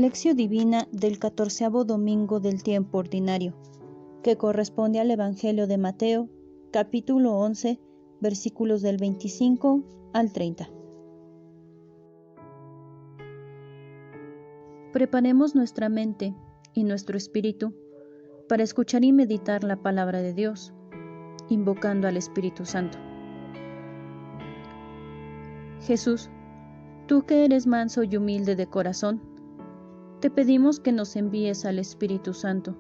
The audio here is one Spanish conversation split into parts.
Lección Divina del 14º domingo del tiempo ordinario, que corresponde al Evangelio de Mateo, capítulo 11, versículos del 25 al 30. Preparemos nuestra mente y nuestro espíritu para escuchar y meditar la palabra de Dios, invocando al Espíritu Santo. Jesús, tú que eres manso y humilde de corazón, te pedimos que nos envíes al Espíritu Santo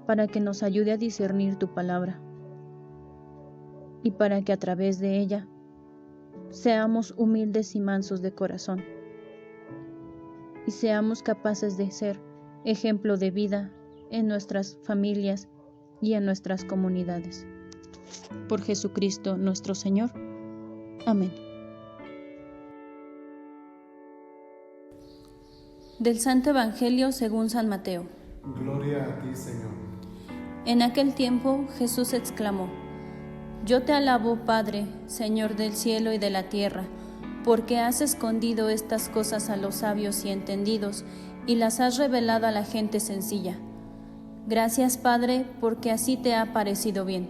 para que nos ayude a discernir tu palabra y para que a través de ella seamos humildes y mansos de corazón y seamos capaces de ser ejemplo de vida en nuestras familias y en nuestras comunidades. Por Jesucristo nuestro Señor. Amén. Del Santo Evangelio según San Mateo. Gloria a ti, Señor. En aquel tiempo Jesús exclamó: Yo te alabo, Padre, Señor del cielo y de la tierra, porque has escondido estas cosas a los sabios y entendidos y las has revelado a la gente sencilla. Gracias, Padre, porque así te ha parecido bien.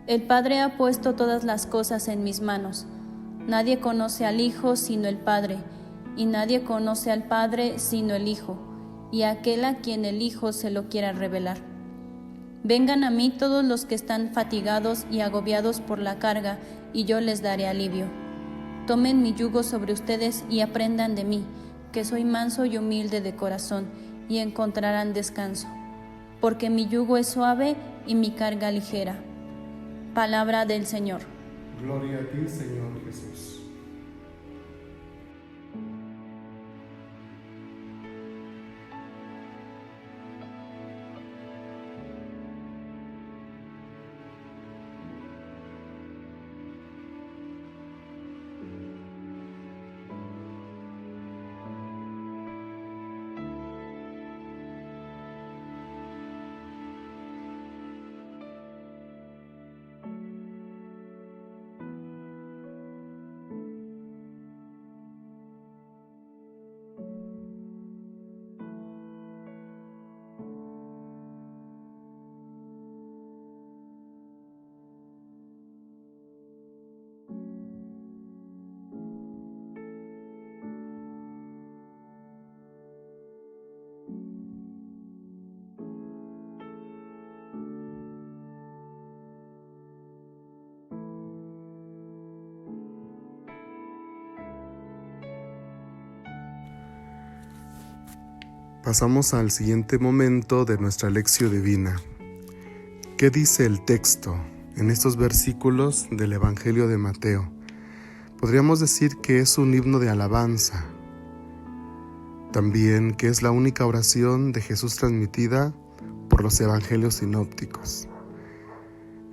El Padre ha puesto todas las cosas en mis manos. Nadie conoce al Hijo sino el Padre, y nadie conoce al Padre sino el Hijo, y aquel a quien el Hijo se lo quiera revelar. Vengan a mí todos los que están fatigados y agobiados por la carga, y yo les daré alivio. Tomen mi yugo sobre ustedes y aprendan de mí, que soy manso y humilde de corazón, y encontrarán descanso. Porque mi yugo es suave y mi carga ligera. Palabra del Señor. Gloria a ti, Señor Jesús. Pasamos al siguiente momento de nuestra lección divina. ¿Qué dice el texto en estos versículos del Evangelio de Mateo? Podríamos decir que es un himno de alabanza. También que es la única oración de Jesús transmitida por los evangelios sinópticos.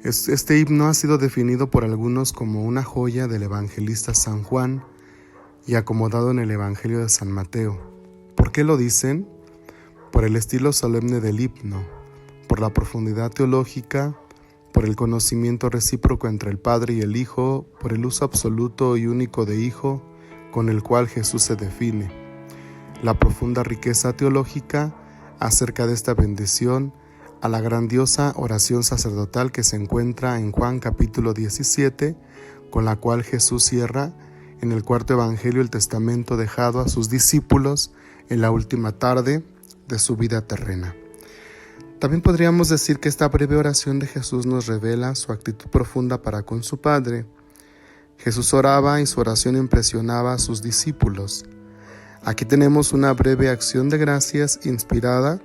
Este himno ha sido definido por algunos como una joya del evangelista San Juan y acomodado en el Evangelio de San Mateo. ¿Por qué lo dicen? Por el estilo solemne del himno, por la profundidad teológica, por el conocimiento recíproco entre el Padre y el Hijo, por el uso absoluto y único de Hijo con el cual Jesús se define, la profunda riqueza teológica acerca de esta bendición, a la grandiosa oración sacerdotal que se encuentra en Juan capítulo 17, con la cual Jesús cierra en el cuarto evangelio el testamento dejado a sus discípulos en la última tarde de su vida terrena. También podríamos decir que esta breve oración de Jesús nos revela su actitud profunda para con su Padre. Jesús oraba y su oración impresionaba a sus discípulos. Aquí tenemos una breve acción de gracias inspirada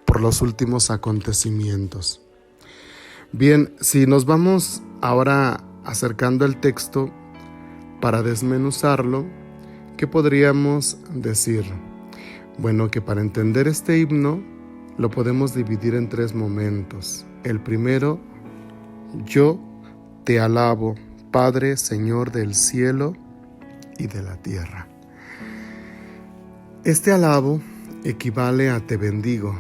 por los últimos acontecimientos. Bien, si nos vamos ahora acercando al texto para desmenuzarlo, ¿qué podríamos decir? Bueno, que para entender este himno lo podemos dividir en tres momentos. El primero, yo te alabo, Padre, Señor del cielo y de la tierra. Este alabo equivale a te bendigo,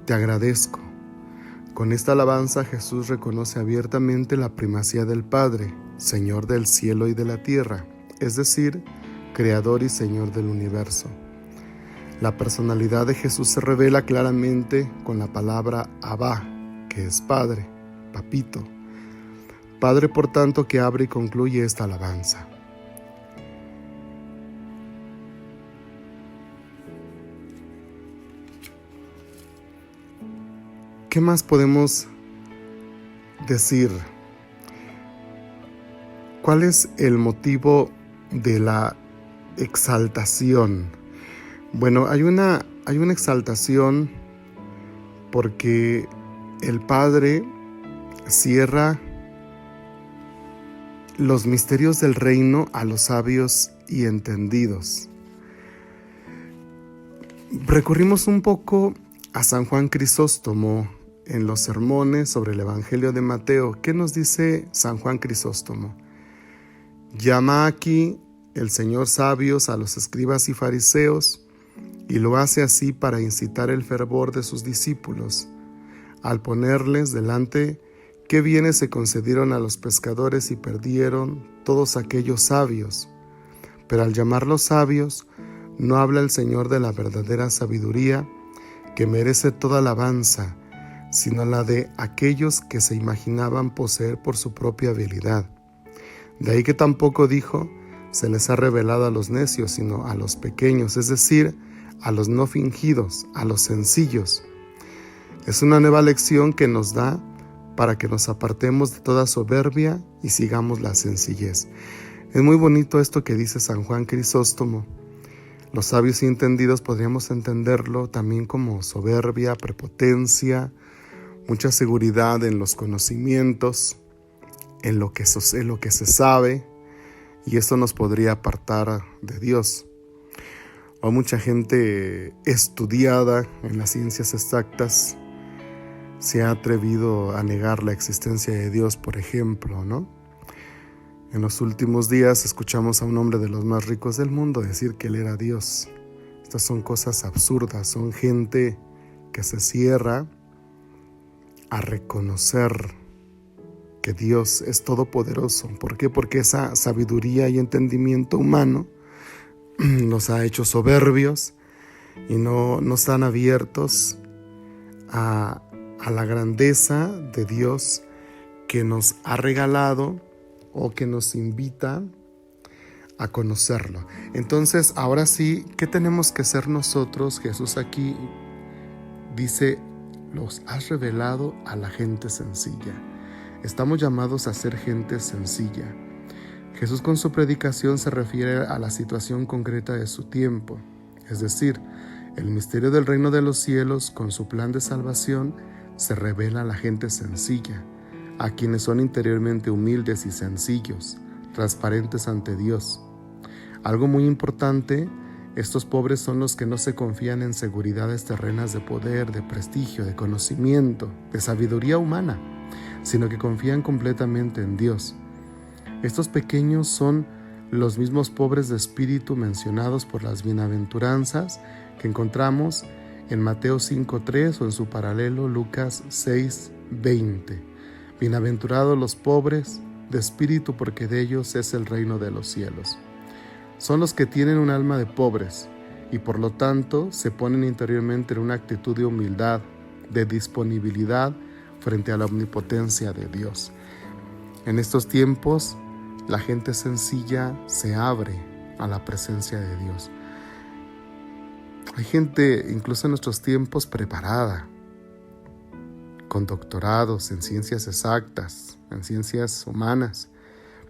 te agradezco. Con esta alabanza Jesús reconoce abiertamente la primacía del Padre, Señor del cielo y de la tierra, es decir, Creador y Señor del universo. La personalidad de Jesús se revela claramente con la palabra Abba, que es Padre, Papito. Padre, por tanto, que abre y concluye esta alabanza. ¿Qué más podemos decir? ¿Cuál es el motivo de la exaltación? Bueno, hay una exaltación porque el Padre cierra los misterios del reino a los sabios y entendidos. Recurrimos un poco a San Juan Crisóstomo en los sermones sobre el Evangelio de Mateo. ¿Qué nos dice San Juan Crisóstomo? Llama aquí el Señor sabios a los escribas y fariseos, y lo hace así para incitar el fervor de sus discípulos, al ponerles delante qué bienes se concedieron a los pescadores y perdieron todos aquellos sabios. Pero al llamarlos sabios, no habla el Señor de la verdadera sabiduría, que merece toda alabanza, sino la de aquellos que se imaginaban poseer por su propia habilidad. De ahí que tampoco dijo, se les ha revelado a los necios, sino a los pequeños, es decir, a los no fingidos, a los sencillos. Es una nueva lección que nos da para que nos apartemos de toda soberbia y sigamos la sencillez. Es muy bonito esto que dice San Juan Crisóstomo. Los sabios y entendidos podríamos entenderlo también como soberbia, prepotencia, mucha seguridad en los conocimientos, en lo que se sabe, y esto nos podría apartar de Dios. O mucha gente estudiada en las ciencias exactas se ha atrevido a negar la existencia de Dios, por ejemplo, ¿no? En los últimos días escuchamos a un hombre de los más ricos del mundo decir que él era Dios. Estas son cosas absurdas, son gente que se cierra a reconocer que Dios es todopoderoso. ¿Por qué? Porque esa sabiduría y entendimiento humano nos ha hecho soberbios y no están abiertos a la grandeza de Dios que nos ha regalado o que nos invita a conocerlo. Entonces, ahora sí, ¿qué tenemos que hacer nosotros? Jesús aquí dice, los has revelado a la gente sencilla. Estamos llamados a ser gente sencilla. Jesús con su predicación se refiere a la situación concreta de su tiempo, es decir, el misterio del reino de los cielos con su plan de salvación se revela a la gente sencilla, a quienes son interiormente humildes y sencillos, transparentes ante Dios. Algo muy importante, estos pobres son los que no se confían en seguridades terrenas de poder, de prestigio, de conocimiento, de sabiduría humana, sino que confían completamente en Dios. Estos pequeños son los mismos pobres de espíritu mencionados por las bienaventuranzas que encontramos en Mateo 5:3 o en su paralelo Lucas 6:20. Bienaventurados los pobres de espíritu, porque de ellos es el reino de los cielos. Son los que tienen un alma de pobres y por lo tanto se ponen interiormente en una actitud de humildad, de disponibilidad frente a la omnipotencia de Dios. En estos tiempos, la gente sencilla se abre a la presencia de Dios. Hay gente, incluso en nuestros tiempos, preparada, con doctorados en ciencias exactas, en ciencias humanas,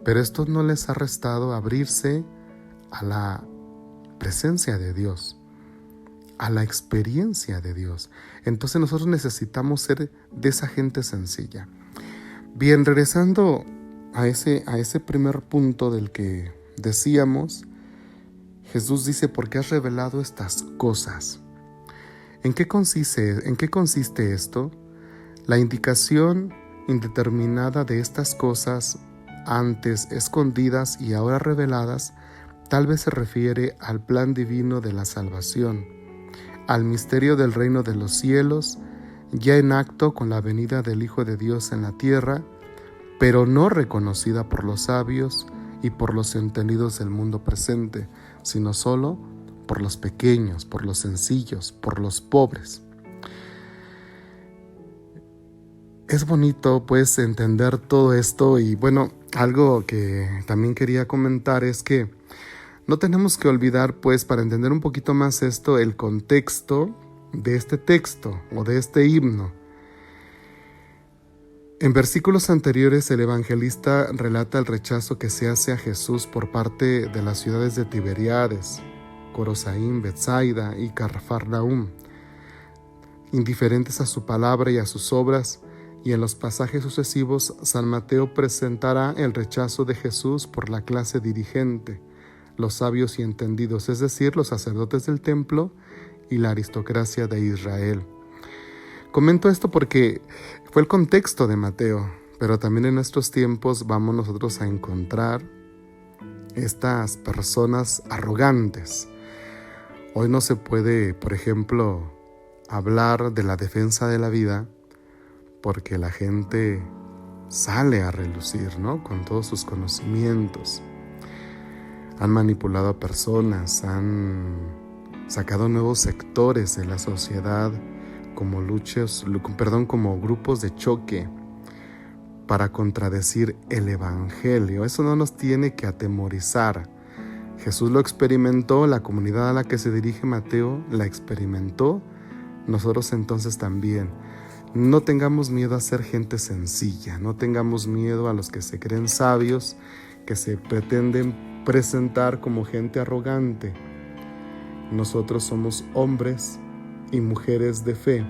pero esto no les ha restado abrirse a la presencia de Dios, a la experiencia de Dios. Entonces nosotros necesitamos ser de esa gente sencilla. Bien, regresando a ese primer punto del que decíamos, Jesús dice, ¿por qué has revelado estas cosas? ¿En qué consiste esto? La indicación indeterminada de estas cosas, antes escondidas y ahora reveladas, tal vez se refiere al plan divino de la salvación, al misterio del reino de los cielos, ya en acto con la venida del Hijo de Dios en la tierra, pero no reconocida por los sabios y por los entendidos del mundo presente, sino solo por los pequeños, por los sencillos, por los pobres. Es bonito pues entender todo esto y bueno, algo que también quería comentar es que no tenemos que olvidar pues para entender un poquito más esto el contexto de este texto o de este himno. En versículos anteriores el evangelista relata el rechazo que se hace a Jesús por parte de las ciudades de Tiberíades, Corosaín, Betsaida y Cafarnaúm, indiferentes a su palabra y a sus obras. Y en los pasajes sucesivos, San Mateo presentará el rechazo de Jesús por la clase dirigente, los sabios y entendidos, es decir, los sacerdotes del templo y la aristocracia de Israel. Comento esto porque fue el contexto de Mateo, pero también en nuestros tiempos vamos nosotros a encontrar estas personas arrogantes. Hoy no se puede, por ejemplo, hablar de la defensa de la vida porque la gente sale a relucir, ¿no? Con todos sus conocimientos. Han manipulado a personas, han sacado nuevos sectores de la sociedad como como grupos de choque para contradecir el evangelio. Eso no nos tiene que atemorizar. Jesús lo experimentó, la comunidad a la que se dirige Mateo la experimentó, nosotros entonces también. No tengamos miedo a ser gente sencilla, no tengamos miedo a los que se creen sabios, que se pretenden presentar como gente arrogante. Nosotros somos hombres y mujeres de fe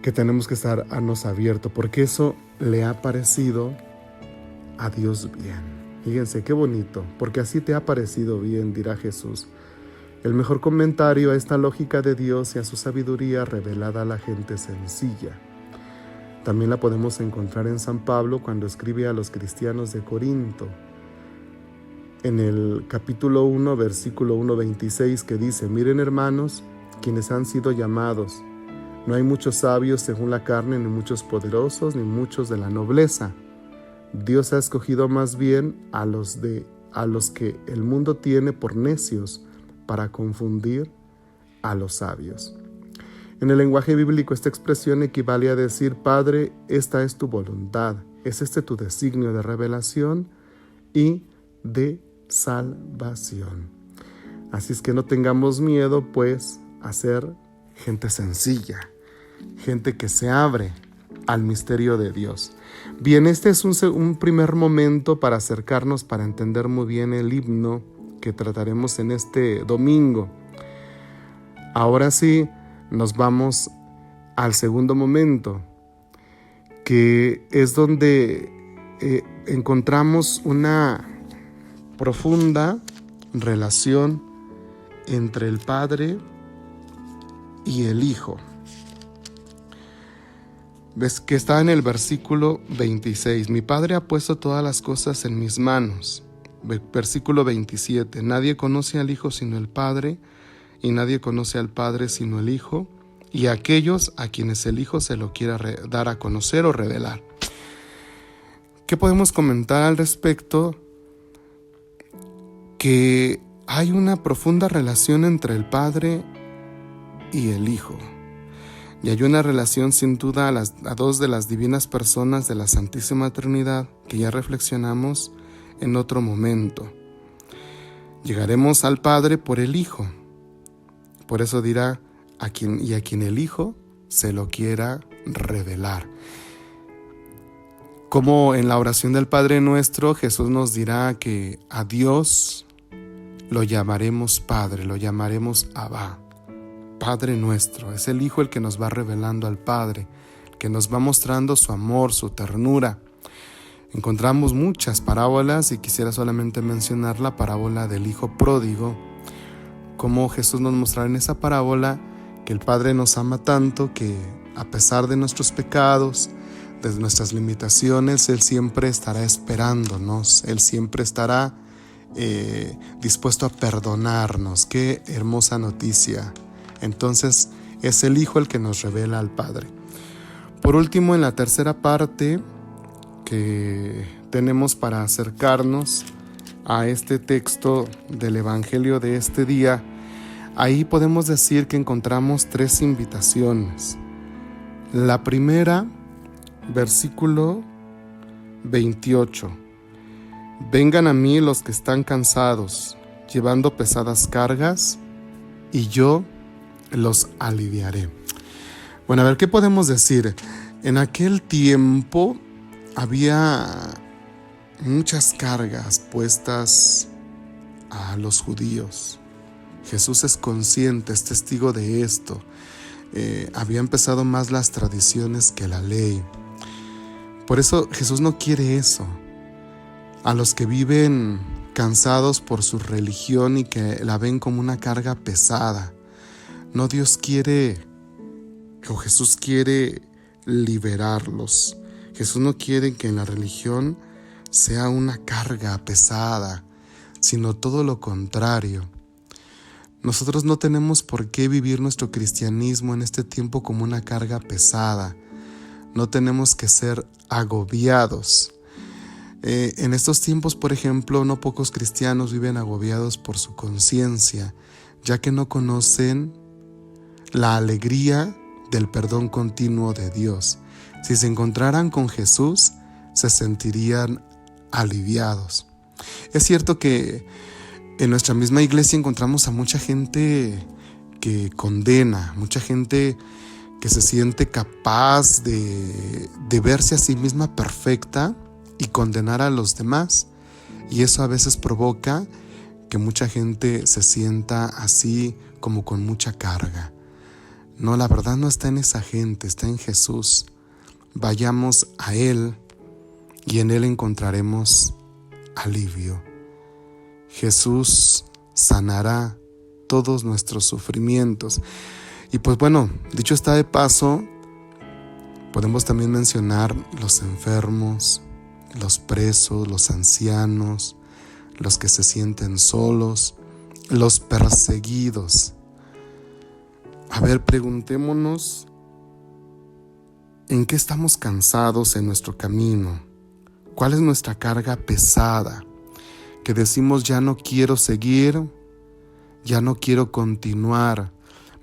que tenemos que estarnos abiertos, porque eso le ha parecido a Dios bien. Fíjense qué bonito, porque así te ha parecido bien, dirá Jesús. El mejor comentario a esta lógica de Dios y a su sabiduría revelada a la gente sencilla. También la podemos encontrar en San Pablo cuando escribe a los cristianos de Corinto, en el capítulo 1, versículo 1-26, que dice: miren, hermanos, quienes han sido llamados, no hay muchos sabios según la carne, ni muchos poderosos, ni muchos de la nobleza. Dios ha escogido más bien a los que el mundo tiene por necios, para confundir a los sabios. En el lenguaje bíblico esta expresión equivale a decir: Padre, esta es tu voluntad, es este tu designio de revelación y de salvación. Así es que no tengamos miedo pues a ser gente sencilla, gente que se abre al misterio de Dios. Bien, este es un primer momento para acercarnos, para entender muy bien el himno que trataremos en este domingo. Ahora sí, nos vamos al segundo momento, que es donde encontramos una profunda relación entre el Padre y el Hijo. Ves que está en el versículo 26. Mi Padre ha puesto todas las cosas en mis manos. Versículo 27. Nadie conoce al Hijo sino el Padre, y nadie conoce al Padre sino el Hijo, y aquellos a quienes el Hijo se lo quiera dar a conocer o revelar. ¿Qué podemos comentar al respecto? Que hay una profunda relación entre el Padre y el Hijo. Y hay una relación sin duda a dos de las divinas personas de la Santísima Trinidad que ya reflexionamos en otro momento. Llegaremos al Padre por el Hijo. Por eso dirá a quien el Hijo se lo quiera revelar. Como en la oración del Padre Nuestro, Jesús nos dirá que a Dios lo llamaremos Padre, lo llamaremos Abba, Padre nuestro. Es el Hijo el que nos va revelando al Padre, el que nos va mostrando su amor, su ternura. Encontramos muchas parábolas y quisiera solamente mencionar la parábola del Hijo Pródigo, como Jesús nos mostrará en esa parábola que el Padre nos ama tanto que a pesar de nuestros pecados, de nuestras limitaciones, Él siempre estará esperándonos, Él siempre estará dispuesto a perdonarnos. Qué hermosa noticia. Entonces es el Hijo el que nos revela al Padre. Por último, en la tercera parte que tenemos para acercarnos a este texto del Evangelio de este día, ahí podemos decir que encontramos 3 invitaciones. La primera, versículo 28. Vengan a mí los que están cansados, llevando pesadas cargas, y yo los aliviaré. Bueno, a ver, ¿qué podemos decir? En aquel tiempo había muchas cargas puestas a los judíos. Jesús es consciente, es testigo de esto. Había empezado más las tradiciones que la ley. Por eso Jesús no quiere eso. A los que viven cansados por su religión y que la ven como una carga pesada. No, Dios quiere, o Jesús quiere liberarlos. Jesús no quiere que en la religión sea una carga pesada, sino todo lo contrario. Nosotros no tenemos por qué vivir nuestro cristianismo en este tiempo como una carga pesada. No tenemos que ser agobiados. En estos tiempos, por ejemplo, no pocos cristianos viven agobiados por su conciencia, ya que no conocen la alegría del perdón continuo de Dios. Si se encontraran con Jesús, se sentirían aliviados. Es cierto que en nuestra misma iglesia encontramos a mucha gente que condena, mucha gente que se siente capaz de verse a sí misma perfecta y condenar a los demás. Y eso a veces provoca que mucha gente se sienta así como con mucha carga. No, la verdad no está en esa gente, está en Jesús. Vayamos a Él y en Él encontraremos alivio. Jesús sanará todos nuestros sufrimientos. Y pues bueno, dicho está de paso, podemos también mencionar los enfermos, los presos, los ancianos, los que se sienten solos, los perseguidos. A ver, preguntémonos, ¿en qué estamos cansados en nuestro camino? ¿Cuál es nuestra carga pesada? Que decimos, ya no quiero seguir, ya no quiero continuar,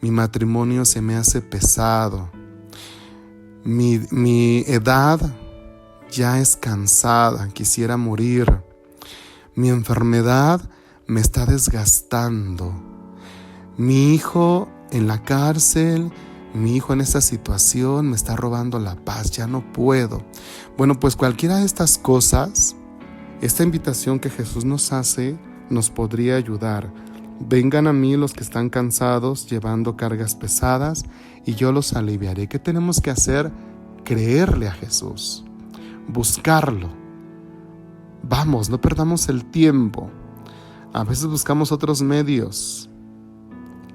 mi matrimonio se me hace pesado, mi edad ya es cansada, quisiera morir, mi enfermedad me está desgastando, mi hijo en la cárcel, mi hijo en esta situación me está robando la paz, ya no puedo. Bueno, pues cualquiera de estas cosas, esta invitación que Jesús nos hace nos podría ayudar. Vengan a mí los que están cansados, llevando cargas pesadas, y yo los aliviaré. ¿Qué tenemos que hacer? Creerle a Jesús, buscarlo. Vamos, no perdamos el tiempo. A veces buscamos otros medios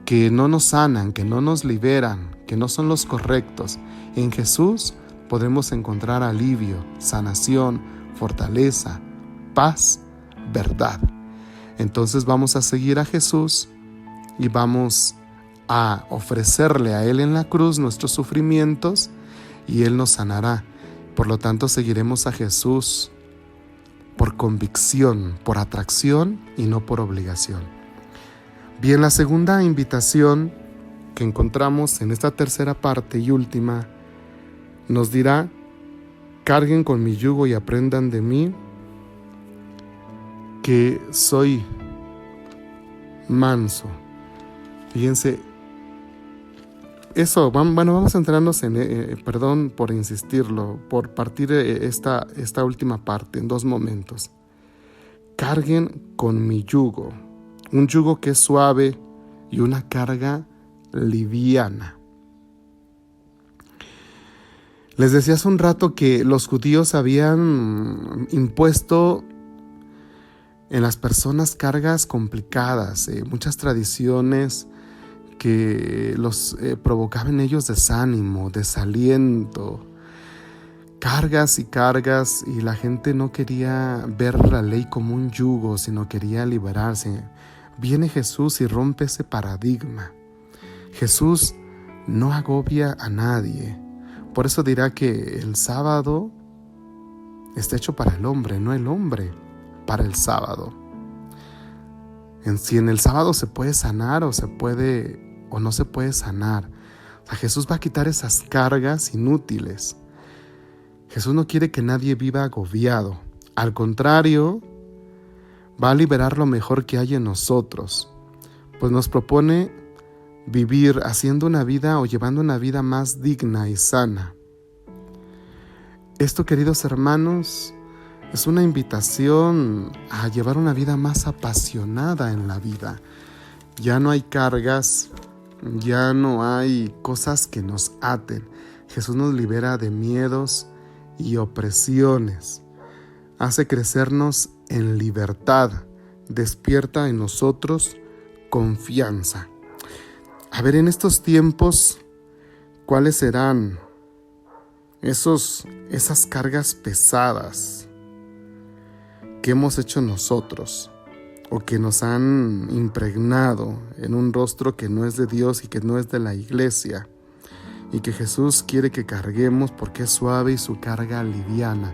que no nos sanan, que no nos liberan, que no son los correctos. En Jesús podemos encontrar alivio, sanación, fortaleza, paz, verdad. Entonces vamos a seguir a Jesús y vamos a ofrecerle a Él en la cruz nuestros sufrimientos y Él nos sanará. Por lo tanto, seguiremos a Jesús por convicción, por atracción y no por obligación. Bien, la segunda invitación que encontramos en esta tercera parte y última nos dirá: carguen con mi yugo y aprendan de mí, que soy manso. Fíjense, eso, vamos a entrarnos en, perdón por insistirlo, por partir esta última parte en 2 momentos. Carguen con mi yugo, un yugo que es suave y una carga liviana. Les decía hace un rato que los judíos habían impuesto en las personas cargas complicadas, muchas tradiciones que los provocaban en ellos desánimo, desaliento, cargas y cargas, y la gente no quería ver la ley como un yugo, sino quería liberarse. Viene Jesús y rompe ese paradigma. Jesús no agobia a nadie. Por eso dirá que el sábado está hecho para el hombre, no el hombre para el sábado. si en el sábado se puede sanar o no se puede sanar. O sea, Jesús va a quitar esas cargas inútiles. Jesús no quiere que nadie viva agobiado. Al contrario, va a liberar lo mejor que hay en nosotros, pues nos propone vivir haciendo una vida o llevando una vida más digna y sana. Esto, queridos hermanos, es una invitación a llevar una vida más apasionada en la vida. Ya no hay cargas, ya no hay cosas que nos aten. Jesús nos libera de miedos y opresiones. Hace crecernos en libertad. Despierta en nosotros confianza. A ver, en estos tiempos, ¿cuáles serán esas cargas pesadas que hemos hecho nosotros o que nos han impregnado en un rostro que no es de Dios y que no es de la iglesia y que Jesús quiere que carguemos porque es suave y su carga liviana?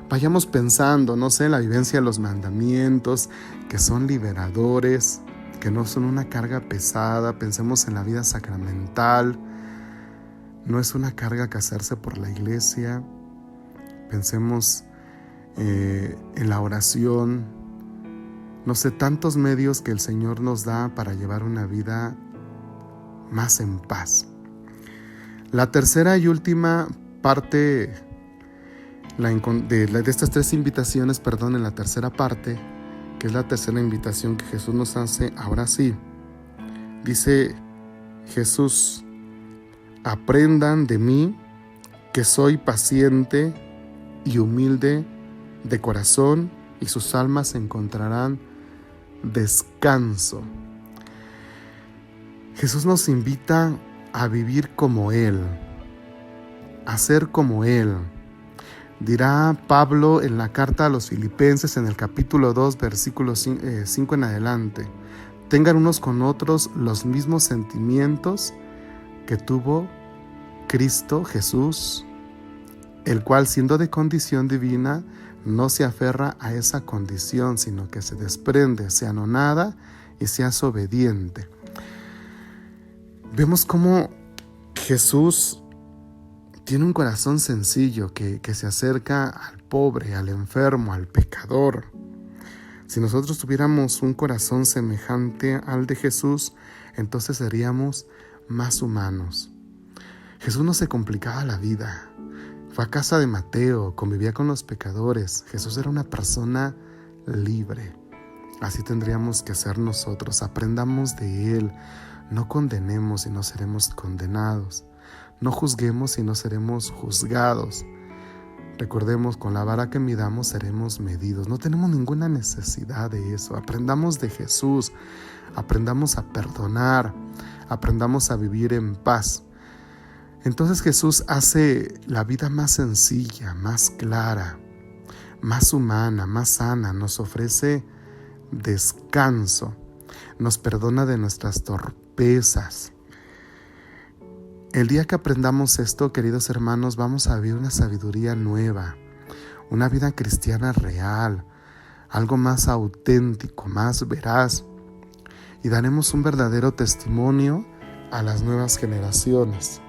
Vayamos pensando, no sé, en la vivencia de los mandamientos, que son liberadores, que no son una carga pesada. Pensemos en la vida sacramental, no es una carga casarse por la iglesia. Pensemos en la oración, no sé, tantos medios que el Señor nos da para llevar una vida más en paz. La tercera y última parte de estas tres invitaciones, en la tercera parte, que es la tercera invitación que Jesús nos hace, ahora sí, dice Jesús: aprendan de mí, que soy paciente y humilde de corazón, y sus almas encontrarán descanso. Jesús nos invita a vivir como Él, a ser como Él. Dirá Pablo en la carta a los Filipenses, en el capítulo 2, versículo 5 en adelante: tengan unos con otros los mismos sentimientos que tuvo Cristo Jesús, el cual, siendo de condición divina, no se aferra a esa condición, sino que se desprende, se anonada y se hace obediente. Vemos cómo Jesús tiene un corazón sencillo que se acerca al pobre, al enfermo, al pecador. Si nosotros tuviéramos un corazón semejante al de Jesús, entonces seríamos más humanos. Jesús no se complicaba la vida. Fue a casa de Mateo, convivía con los pecadores. Jesús era una persona libre. Así tendríamos que ser nosotros. Aprendamos de Él. No condenemos y no seremos condenados. No juzguemos y no seremos juzgados. Recordemos, con la vara que midamos seremos medidos. No tenemos ninguna necesidad de eso. Aprendamos de Jesús. Aprendamos a perdonar. Aprendamos a vivir en paz. Entonces Jesús hace la vida más sencilla, más clara, más humana, más sana. Nos ofrece descanso. Nos perdona de nuestras torpezas. El día que aprendamos esto, queridos hermanos, vamos a vivir una sabiduría nueva, una vida cristiana real, algo más auténtico, más veraz, y daremos un verdadero testimonio a las nuevas generaciones.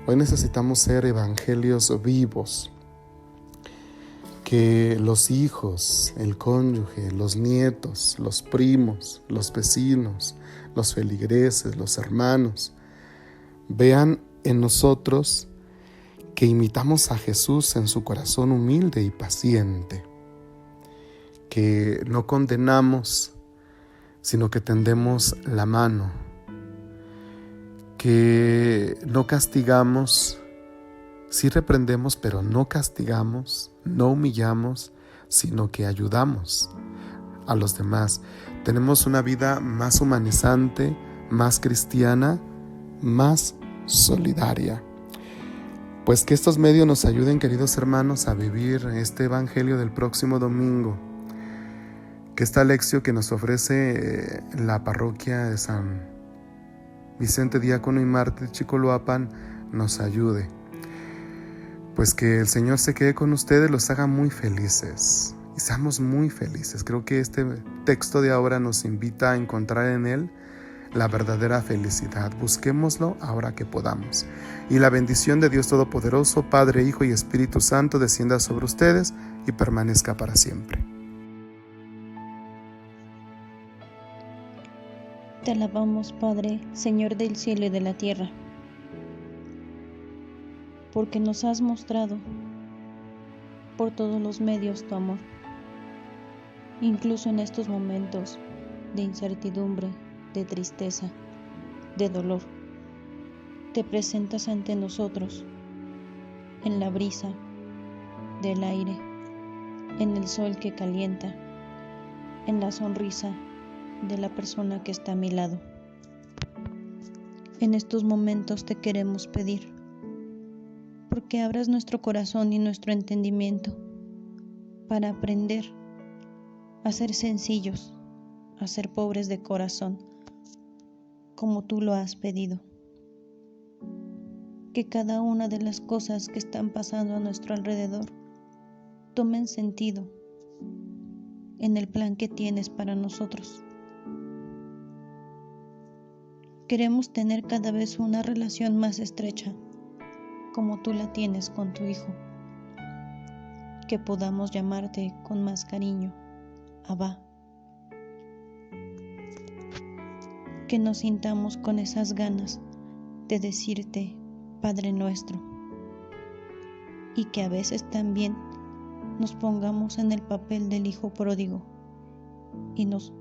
Hoy necesitamos ser evangelios vivos, que los hijos, el cónyuge, los nietos, los primos, los vecinos, los feligreses, los hermanos, vean en nosotros que imitamos a Jesús en su corazón humilde y paciente, que no condenamos, sino que tendemos la mano, que no castigamos, sí reprendemos, pero no castigamos, no humillamos, sino que ayudamos a los demás. Tenemos una vida más humanizante, más cristiana, más solidaria. Pues que estos medios nos ayuden, queridos hermanos, a vivir este evangelio del próximo domingo. Que esta lección que nos ofrece la parroquia de San Vicente Diácono y Mártir Chicoloapan nos ayude. Pues que el Señor se quede con ustedes, los haga muy felices y seamos muy felices. Creo que este texto de ahora nos invita a encontrar en él la verdadera felicidad. Busquémoslo ahora que podamos. Y la bendición de Dios Todopoderoso, Padre, Hijo y Espíritu Santo, descienda sobre ustedes y permanezca para siempre. Te alabamos, Padre, Señor del cielo y de la tierra, porque nos has mostrado por todos los medios tu amor, incluso en estos momentos de incertidumbre, de tristeza, de dolor. Te presentas ante nosotros en la brisa del aire, en el sol que calienta, en la sonrisa de la persona que está a mi lado. En estos momentos te queremos pedir, porque abras nuestro corazón y nuestro entendimiento para aprender a ser sencillos, a ser pobres de corazón, como tú lo has pedido. Que cada una de las cosas que están pasando a nuestro alrededor tomen sentido en el plan que tienes para nosotros. Queremos tener cada vez una relación más estrecha, como tú la tienes con tu Hijo. Que podamos llamarte con más cariño, Abba. Que nos sintamos con esas ganas de decirte, Padre nuestro. Y que a veces también nos pongamos en el papel del Hijo pródigo y nos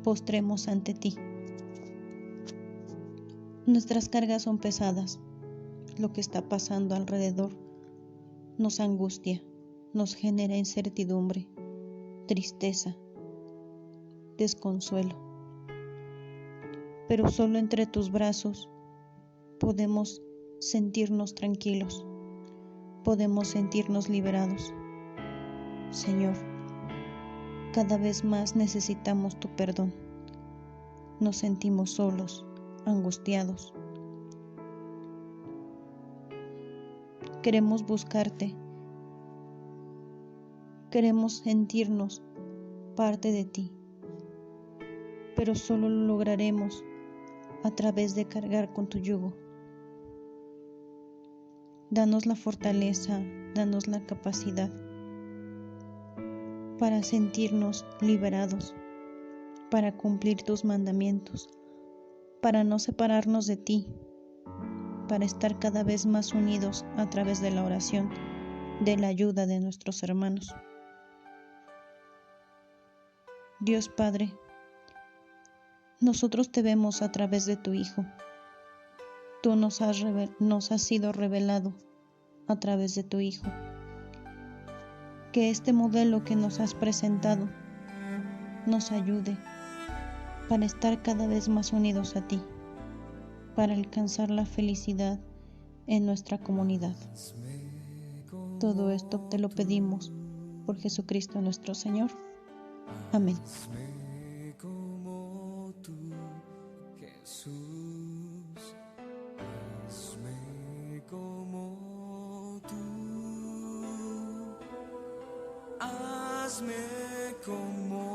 postremos ante ti. Nuestras cargas son pesadas. Lo que está pasando alrededor nos angustia, nos genera incertidumbre, tristeza, desconsuelo. Pero solo entre tus brazos podemos sentirnos tranquilos, podemos sentirnos liberados. Señor, cada vez más necesitamos tu perdón. Nos sentimos solos, angustiados. Queremos buscarte. Queremos sentirnos parte de ti. Pero solo lo lograremos a través de cargar con tu yugo. Danos la fortaleza, danos la capacidad para sentirnos liberados, para cumplir tus mandamientos, para no separarnos de ti, para estar cada vez más unidos a través de la oración, de la ayuda de nuestros hermanos. Dios Padre, nosotros te vemos a través de tu Hijo. Tú nos has sido revelado a través de tu Hijo. Que este modelo que nos has presentado nos ayude para estar cada vez más unidos a ti, para alcanzar la felicidad en nuestra comunidad. Todo esto te lo pedimos por Jesucristo nuestro Señor. Amén. Hazme como